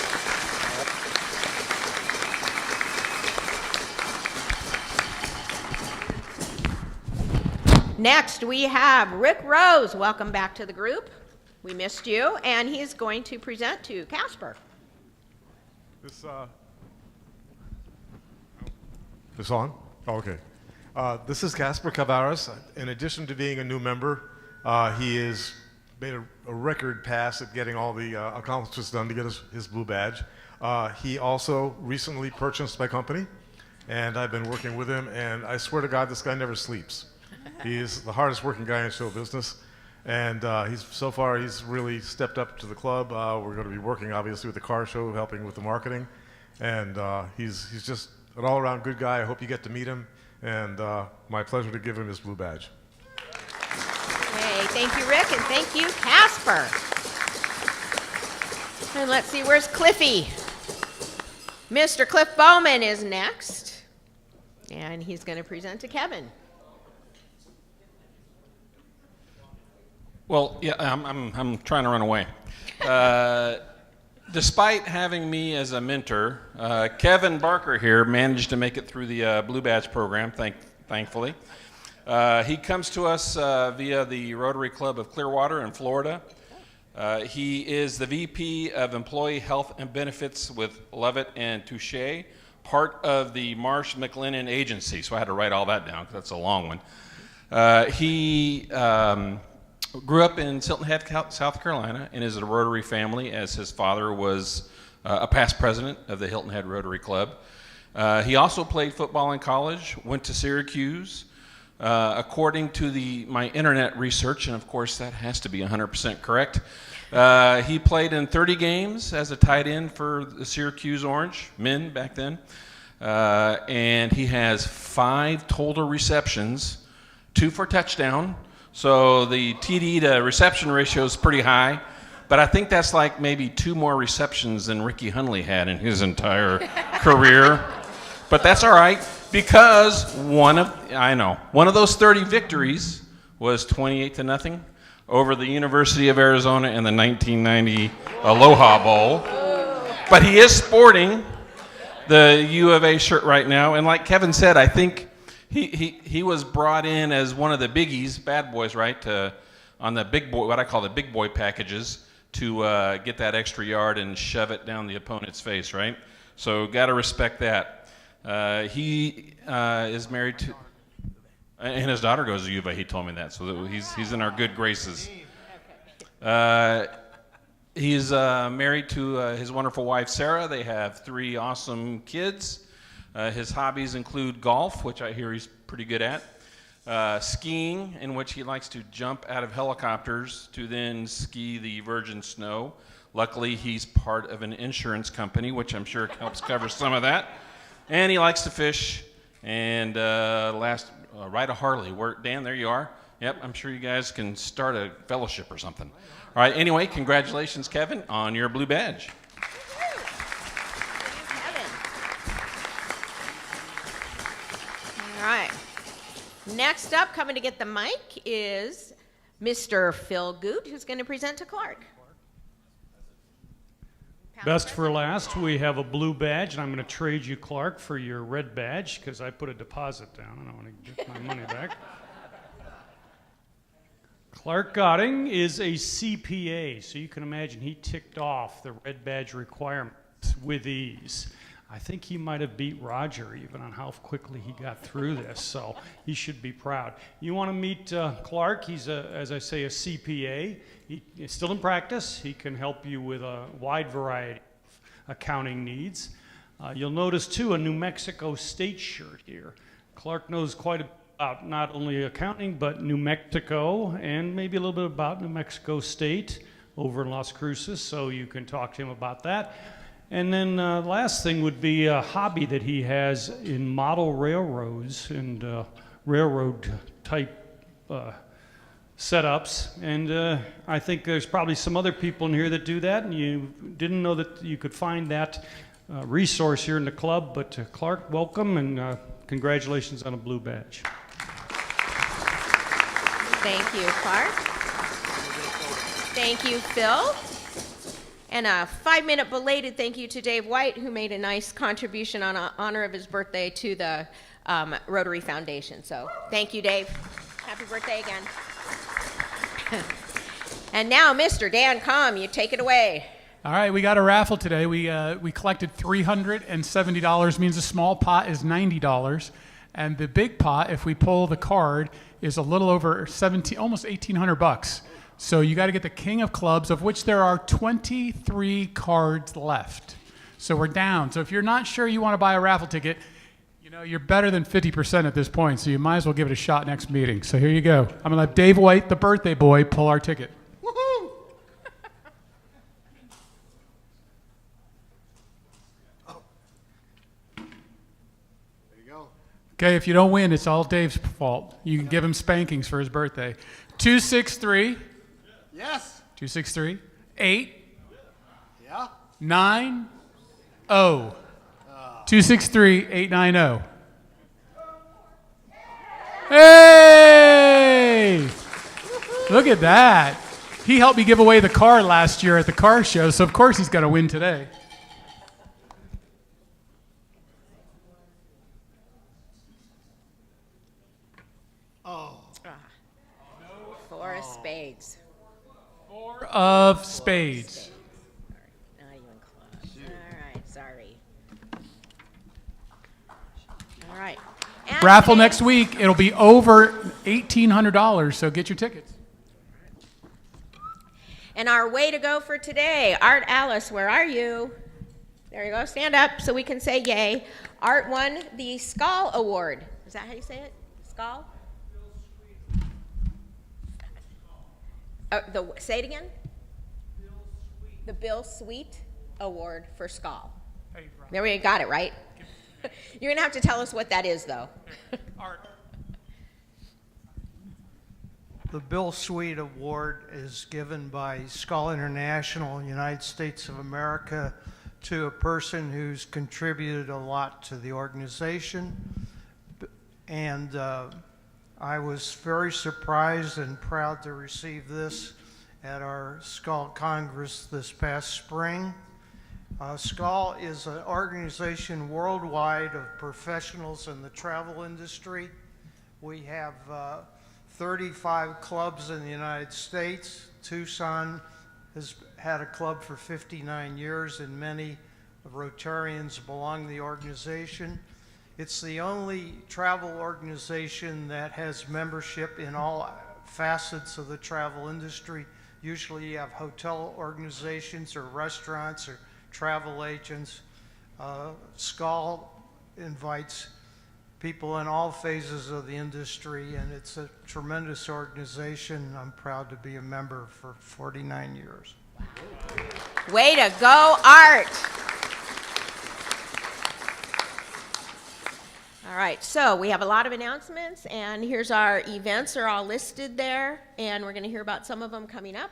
Speaker 2: Next, we have Rick Rose. Welcome back to the group. We missed you, and he's going to present to Casper.
Speaker 11: This on? Oh, okay. This is Casper Cavaras. In addition to being a new member, he has made a record pass at getting all the accomplishments done to get his blue badge. He also recently purchased my company, and I've been working with him, and I swear to God, this guy never sleeps. He is the hardest working guy in show business, and so far he's really stepped up to the club. We're going to be working obviously with the car show, helping with the marketing, and he's just an all-around good guy. I hope you get to meet him, and my pleasure to give him his blue badge.
Speaker 2: Hey, thank you, Rick, and thank you, Casper. And let's see, where's Cliffy? Mr. Cliff Bowman is next, and he's going to present to Kevin.
Speaker 15: Well, yeah, I'm trying to run away. Despite having me as a mentor, Kevin Barker here managed to make it through the Blue Badge program, thankfully. He comes to us via the Rotary Club of Clearwater in Florida. He is the VP of Employee Health and Benefits with Levitt and Touche, part of the Marsh McLennan Agency. So I had to write all that down because that's a long one. He grew up in Hilton Head, South Carolina, and is a Rotary family, as his father was a past president of the Hilton Head Rotary Club. He also played football in college, went to Syracuse. According to my internet research, and of course that has to be 100% correct, he played in 30 games as a tight end for the Syracuse Orange men back then, and he has 5 total receptions, 2 for touchdown. So the TD to reception ratio is pretty high, but I think that's like maybe 2 more receptions than Ricky Hundley had in his entire career. But that's all right. because one of those 30 victories was 28-0 over the University of Arizona in the 1990 Aloha Bowl. But he is sporting the U of A shirt right now, and like Kevin said, I think he was brought in as one of the biggies, bad boys, right, on the big boy, what I call the big boy packages, to get that extra yard and shove it down the opponent's face, right? So got to respect that. He is married to, and his daughter goes to U of A. He told me that, so he's in our good graces. He's married to his wonderful wife Sarah. They have 3 awesome kids. His hobbies include golf, which I hear he's pretty good at. Skiing, in which he likes to jump out of helicopters to then ski the virgin snow. Luckily, he's part of an insurance company, which I'm sure helps cover some of that. And he likes to fish and ride a Harley. Dan, there you are. Yep, I'm sure you guys can start a fellowship or something. All right, anyway, congratulations, Kevin, on your blue badge.
Speaker 2: All right. Next up, coming to get the mic is Mr. Phil Goot, who's going to present to Clark.
Speaker 16: Best for last, we have a blue badge, and I'm going to trade you, Clark, for your red badge, because I put a deposit down, and I want to get my money back. Clark Gotting is a CPA, so you can imagine he ticked off the red badge requirements with ease. I think he might have beat Roger even on how quickly he got through this, so he should be proud. You want to meet Clark? He's, as I say, a CPA. He is still in practice. He can help you with a wide variety of accounting needs. You'll notice, too, a New Mexico State shirt here. Clark knows quite a bit about not only accounting, but New Mexico, and maybe a little bit about New Mexico State over in Las Cruces, so you can talk to him about that. And then last thing would be a hobby that he has in model railroads and railroad type setups. And I think there's probably some other people in here that do that, and you didn't know that you could find that resource here in the club. But Clark, welcome, and congratulations on a blue badge.
Speaker 2: Thank you, Clark. Thank you, Phil. And a 5-minute belated thank you to Dave White, who made a nice contribution on honor of his birthday to the Rotary Foundation. So thank you, Dave. Happy birthday again. And now, Mr. Dan Comm, you take it away.
Speaker 1: All right, we got a raffle today. We collected $370, means a small pot is $90. And the big pot, if we pull the card, is a little over almost $1,800. So you got to get the King of Clubs, of which there are 23 cards left. So we're down. So if you're not sure you want to buy a raffle ticket, you know, you're better than 50% at this point, so you might as well give it a shot next meeting. So here you go. I'm going to let Dave White, the birthday boy, pull our ticket.
Speaker 12: Woohoo! There you go.
Speaker 1: Okay, if you don't win, it's all Dave's fault. You can give him spankings for his birthday. 263.
Speaker 12: Yes.
Speaker 1: 263. 8.
Speaker 12: Yeah.
Speaker 1: 90. 263 890. Hey! Look at that. He helped me give away the car last year at the car show, so of course he's got to win today.
Speaker 12: Oh.
Speaker 2: Four of spades.
Speaker 1: 4 of spades.
Speaker 2: Not even close. All right, sorry. All right. And
Speaker 1: Raffle
Speaker 2: today-
Speaker 1: next week. It'll be over $1,800, so get your tickets.
Speaker 2: And our way to go for today, Art Alice, where are you? There you go. Stand up so we can say yay. Art won the Skull Award. Is that how you say it? Skull? Say it again? The Bill Sweet Award for Skull. There we got it, right? You're going to have to tell us what that is, though.
Speaker 1: Art.
Speaker 17: The Bill Sweet Award is given by Skull International, United States of America, to a person who's contributed a lot to the organization. and I was very surprised and proud to receive this at our SCAL Congress this past spring. SCAL is an organization worldwide of professionals in the travel industry. We have 35 clubs in the United States. Tucson has had a club for 59 years, and many Rotarians belong to the organization. It's the only travel organization that has membership in all facets of the travel industry. Usually you have hotel organizations or restaurants or travel agents. SCAL invites people in all phases of the industry, and it's a tremendous organization. I'm proud to be a member for 49 years.
Speaker 2: Way to go, Art. All right, so we have a lot of announcements, and here's our events are all listed there, and we're going to hear about some of them coming up.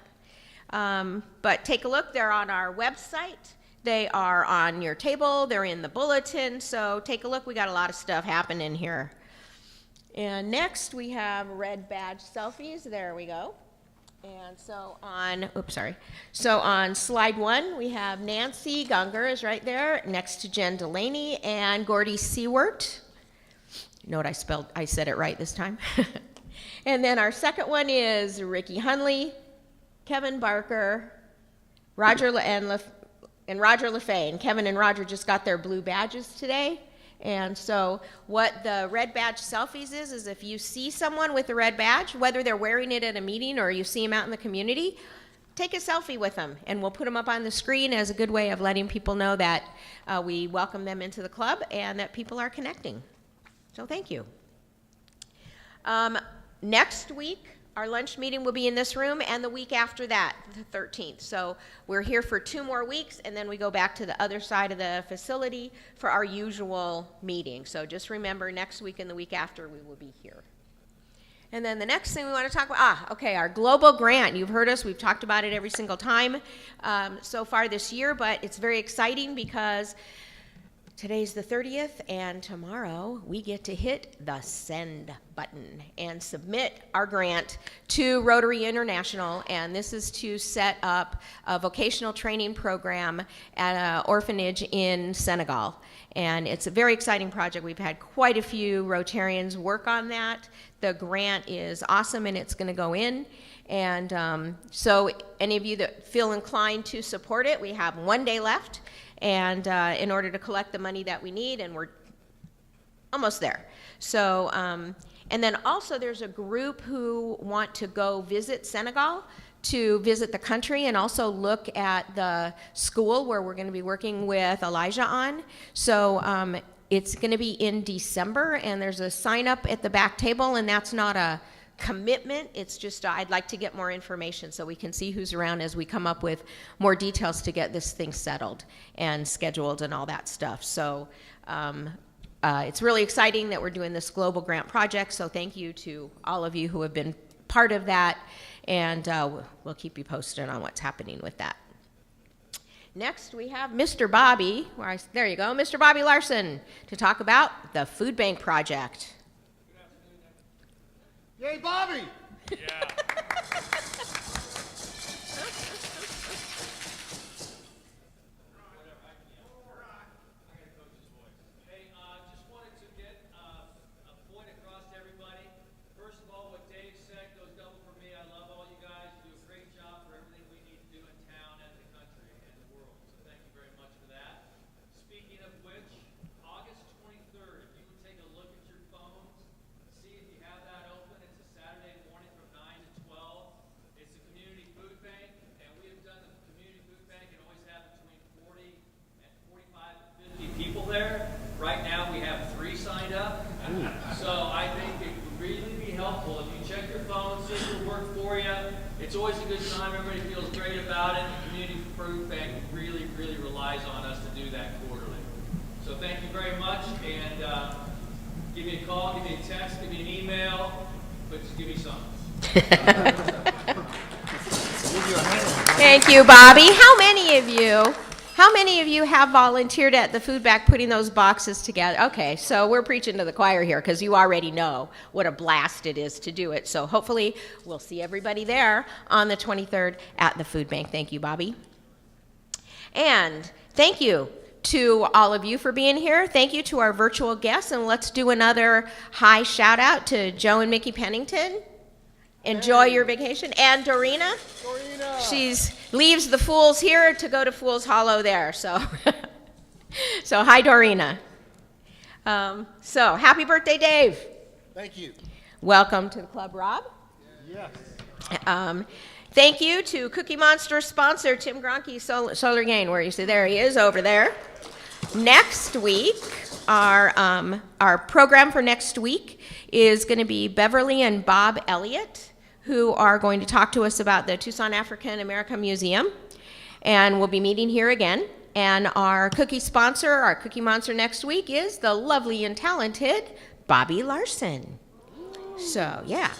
Speaker 2: But take a look, they're on our website. They are on your table, they're in the bulletin, so take a look. We got a lot of stuff happening here. And next we have red badge selfies. There we go. And so on, So on slide 1, we have Nancy Gunger is right there next to Jen Delaney and Gordy Sewart. Note I said it right this time. And then our second one is Ricky Hunley, Kevin Barker, Roger and Roger LaFay. And Kevin and Roger just got their blue badges today. And so what the red badge selfies is if you see someone with a red badge, whether they're wearing it at a meeting or you see them out in the community, take a selfie with them, and we'll put them up on the screen as a good way of letting people know that we welcome them into the club and that people are connecting. So thank you. Next week, our lunch meeting will be in this room, and the week after that, the 13th. So we're here for 2 more weeks, and then we go back to the other side of the facility for our usual meeting. So just remember, next week and the week after, we will be here. And then the next thing we want to talk about, our global grant. You've heard us, we've talked about it every single time so far this year, but it's very exciting because today's the 30th, and tomorrow we get to hit the send button and submit our grant to Rotary International, and this is to set up a vocational training program at an orphanage in Senegal. And it's a very exciting project. We've had quite a few Rotarians work on that. The grant is awesome, and it's going to go in. And so any of you that feel inclined to support it, we have 1 day left. And in order to collect the money that we need, and we're almost there. So, and then also there's a group who want to go visit Senegal, to visit the country and also look at the school where we're going to be working with Elijah on. So it's going to be in December, and there's a sign up at the back table, and that's not a commitment. It's just I'd like to get more information so we can see who's around as we come up with more details to get this thing settled and scheduled and all that stuff. So it's really exciting that we're doing this global grant project, so thank you to all of you who have been part of that, and we'll keep you posted on what's happening with that. Next, we have Mr. Bobby, there you go, Mr. Bobby Larson, to talk about the food bank project.
Speaker 12: Yay, Bobby!
Speaker 18: Yeah. There. Right now we have 3 signed up. So I think it would really be helpful if you check your phone, see if it'll work for you. It's always a good time. Everybody feels great about it. The Community Food Bank really, really relies on us to do that quarterly. So thank you very much, and give me a call, give me a text, give me an email, but just give me something.
Speaker 2: Thank you, Bobby. How many of you How many of you have volunteered at the food bank putting those boxes together? Okay, so we're preaching to the choir here because you already know what a blast it is to do it. So hopefully we'll see everybody there on the 23rd at the food bank. Thank you, Bobby. And thank you to all of you for being here. Thank you to our virtual guests. And let's do another high shout out to Joe and Mickey Pennington. Enjoy your vacation. And Dorina. She leaves the Fools here to go to Fools Hollow there. So, so hi, Dorina. So happy birthday, Dave.
Speaker 12: Thank you.
Speaker 2: Welcome to the club, Rob.
Speaker 12: Yes.
Speaker 2: Thank you to Cookie Monster sponsor Tim Gronke, Solar Gain, where you see there he is over there. Next week, our program for next week is going to be Beverly and Bob Elliott, who are going to talk to us about the Tucson African American Museum, and we'll be meeting here again. And our cookie sponsor, our Cookie Monster next week, is the lovely and talented Bobby Larson. So, yeah.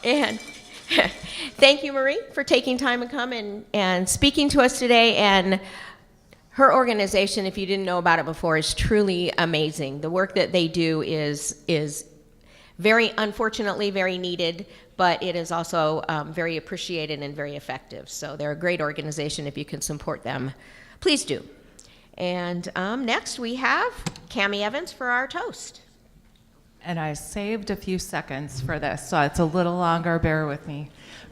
Speaker 2: And thank you, Marie, for taking time to come and speaking to us today. And her organization, if you didn't know about it before, is truly amazing. The work that they do is very, unfortunately, very needed, but it is also very appreciated and very effective. So they're a great organization. If you can support them, please do. And next we have Cammie Evans for our toast.
Speaker 5: And I saved a few seconds for this, so it's a little longer, bear with me.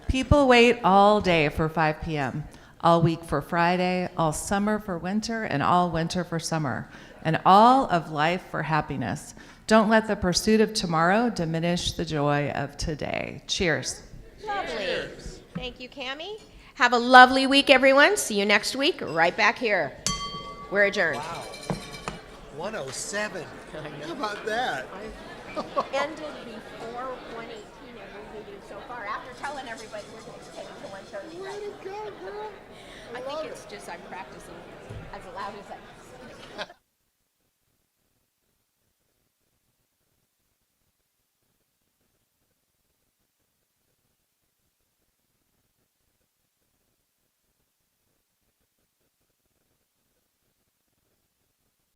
Speaker 5: People wait all day for 5 p.m., all week for Friday, all summer for winter, and all winter for summer, and all of life for happiness. Don't let the pursuit of tomorrow diminish the joy of today. Cheers.
Speaker 2: Lovely. Cheers. Thank you, Cammie. Have a lovely week, everyone. See you next week, right back here. We're adjourned.
Speaker 12: Wow. 107. How about that?
Speaker 2: Ended before 1:18 every meeting so far, after telling everybody we're going to take it to 1:30.
Speaker 12: Way to go, girl.
Speaker 2: I think it's just I'm practicing as loud as I